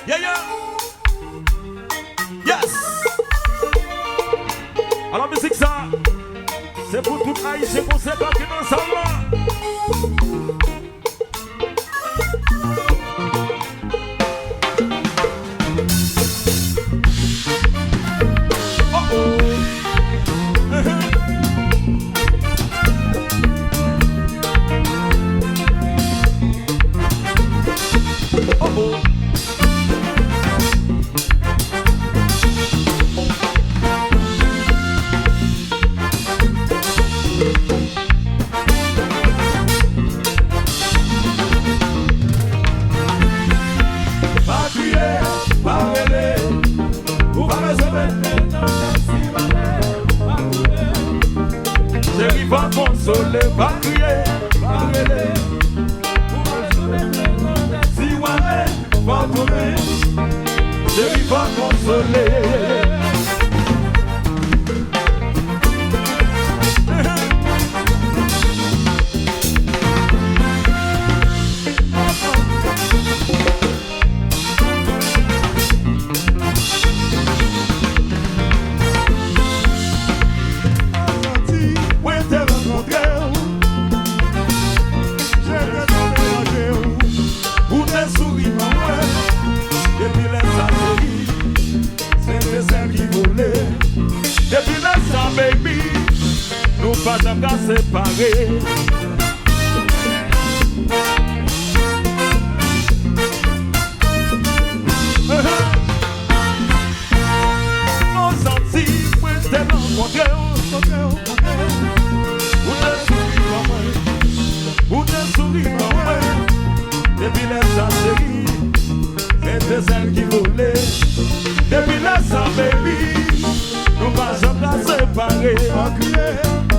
Yeah, yeah. Yes. Alors, musique ça, c'est pour tout Haïtien qu'on sait pas qui dans ça là. Va crier, va rêler. Si ouais, va tomber. Chérie va consoler. Depuis l'instant, baby, nous pas jamais séparés. Nos sentis, moi t'ai rencontré. Ou te souris pas moi. Depuis l'instant, chérie, c'était celle qui voulait. Depuis l'instant, baby, nous pas jamais séparés.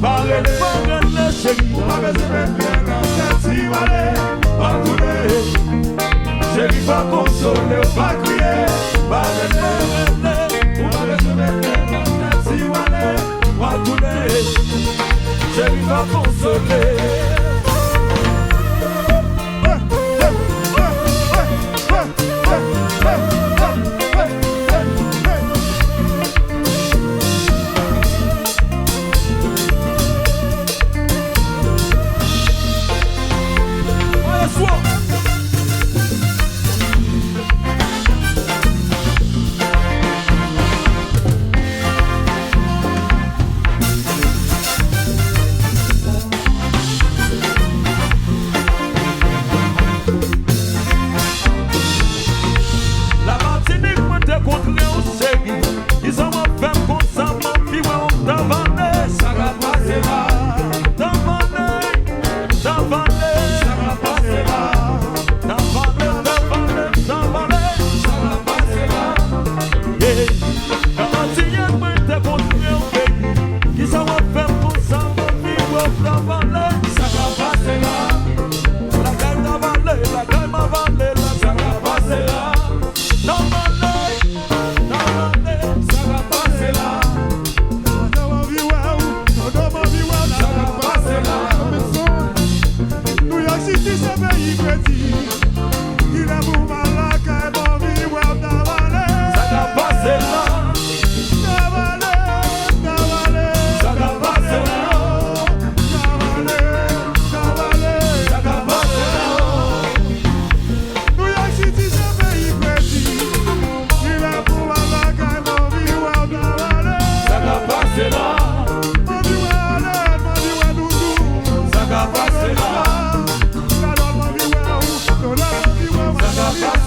Parlez les chérie. Pas besoin de bien si allez, pas couler. Chérie, pas consoler, pas crier. Parlez les pas besoin de bien si allez, pas couler. Chérie, pas consoler. Saga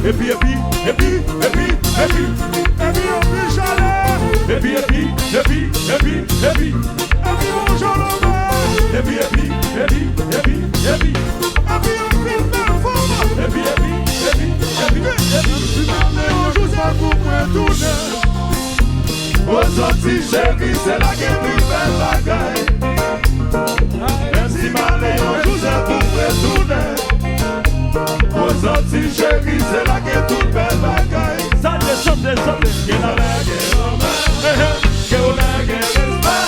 Et puis, on peut chaleur. Et puis, bonjour l'homme. Et puis, aujourd'hui, chérie, c'est la guerre du bel bagaille. Même si Maléon, je sais pour retourner. Aujourd'hui, chérie, c'est la guerre du bel bagaille. Ça descend. Que la guerre en main, que la guerre reste pas.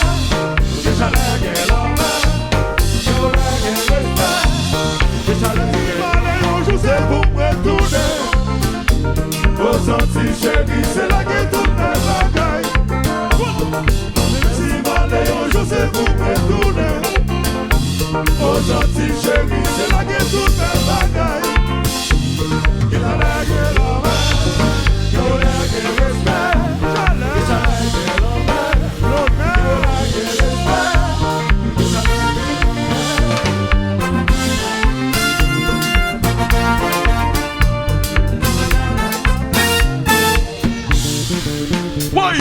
Que la guerre en main, que la guerre reste pas. Que la guerre Maléon, je sais pour retourner. Aujourd'hui, chérie, c'est la guerre du bel bagaille. Si Maléon, je sais vous retourner. Aujourd'hui, chérie, c'est la guerre toute belle bagaille. Il a la guerre en main, il a la guerre respect. Il a la guerre en main, il a la guerre respect. Why?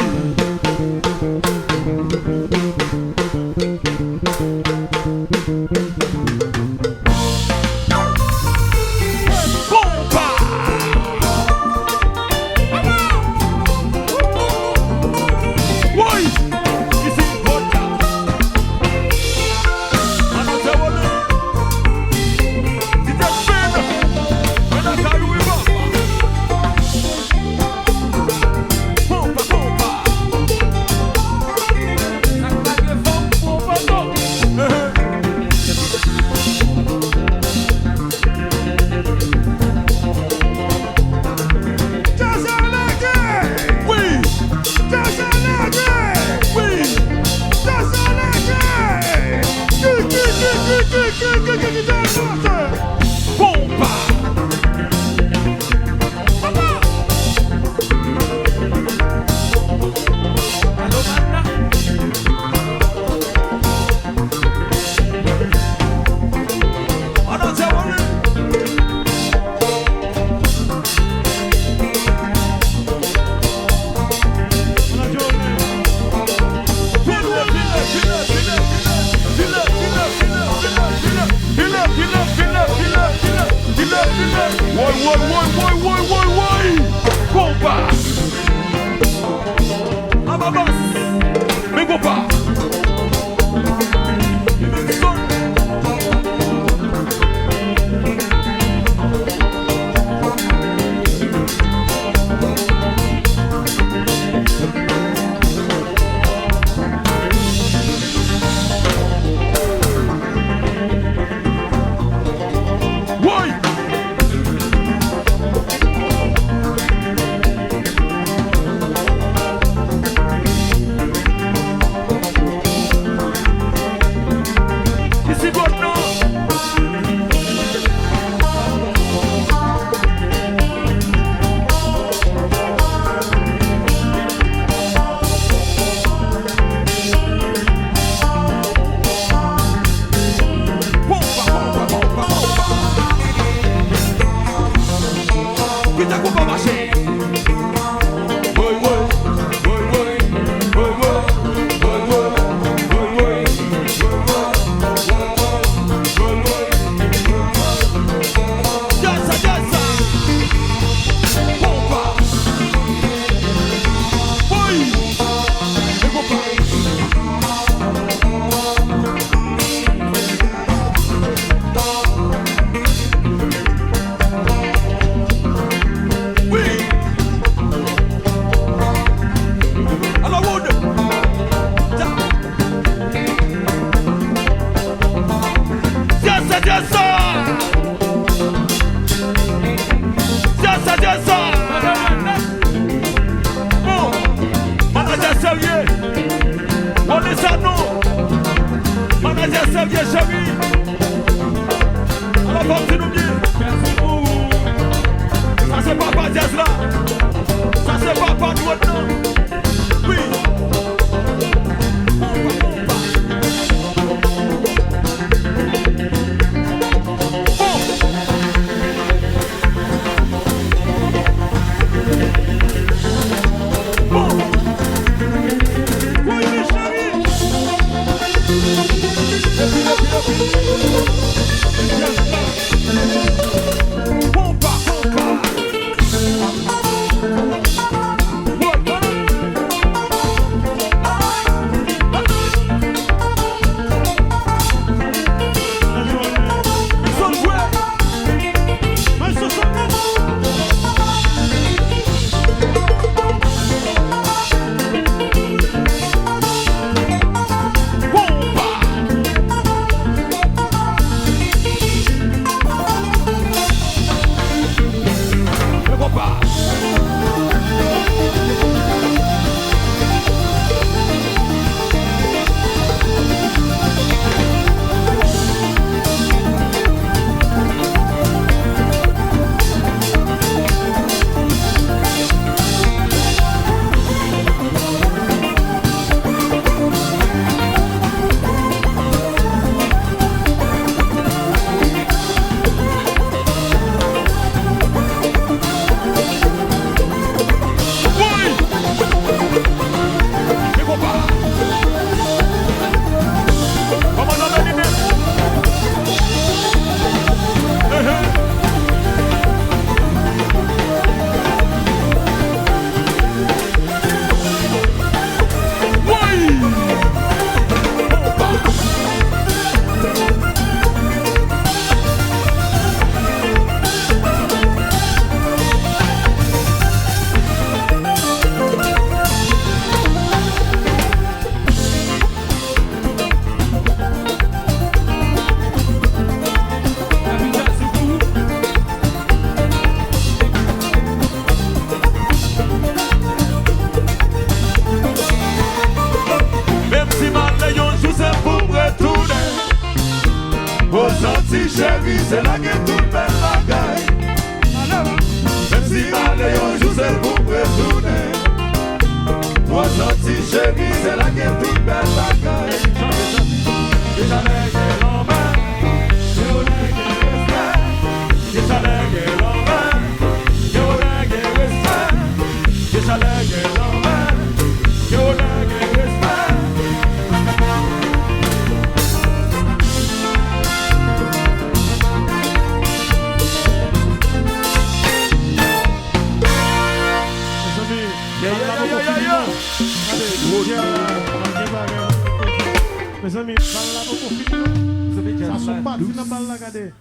senti chéri, c'est la gueule toute belle bagaille. Même si malé un jour c'est pour retourner. Moi senti chéri, c'est la gueule toute belle bagaille. Déjà les gueules en main, yo les gueules respect. Déjà les gueules en main, yo les gueules respect. Déjà les gueules en main, yo les gueules respect. Mes amis, balle là, beaucoup fini. Ça se passe, fini la balle là, regardez.